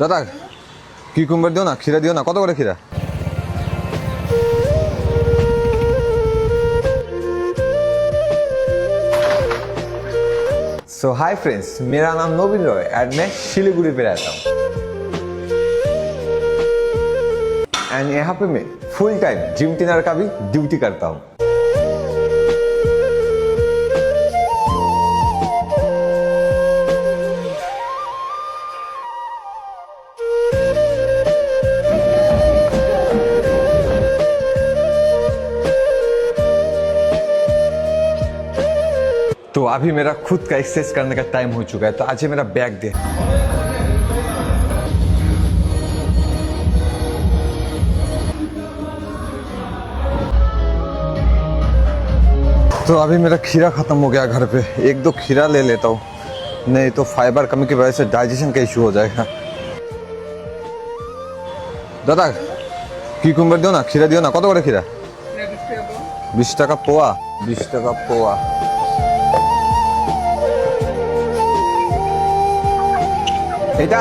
দাদা কিউকাম্বার দিও না, ক্ষীরা দিও না। কত করে ক্ষীরা? सो हाय फ्रेंड्स, मेरा नाम नवीन रॉय एंड मैं शिलीगुड़ी पे रहता हूँ। एंड यहाँ पे मैं फुल टाइम जिम ट्रेनर का भी ड्यूटी करता हूँ। तो अभी मेरा खुद का एक्सरसाइज करने का टाइम हो चुका है, तो आज मेरा बैग दे। तो अभी मेरा खीरा खत्म हो गया घर पे, एक दो खीरा ले लेता हूँ, नहीं तो फाइबर कमी की वजह से डाइजेशन का इशू हो जाएगा। दादा কিউকাম্বার দিও না, ক্ষীরা দিও না। কত করে ক্ষীরা? 20 টাকা পোয়া। 20 টাকা পোয়া। এটা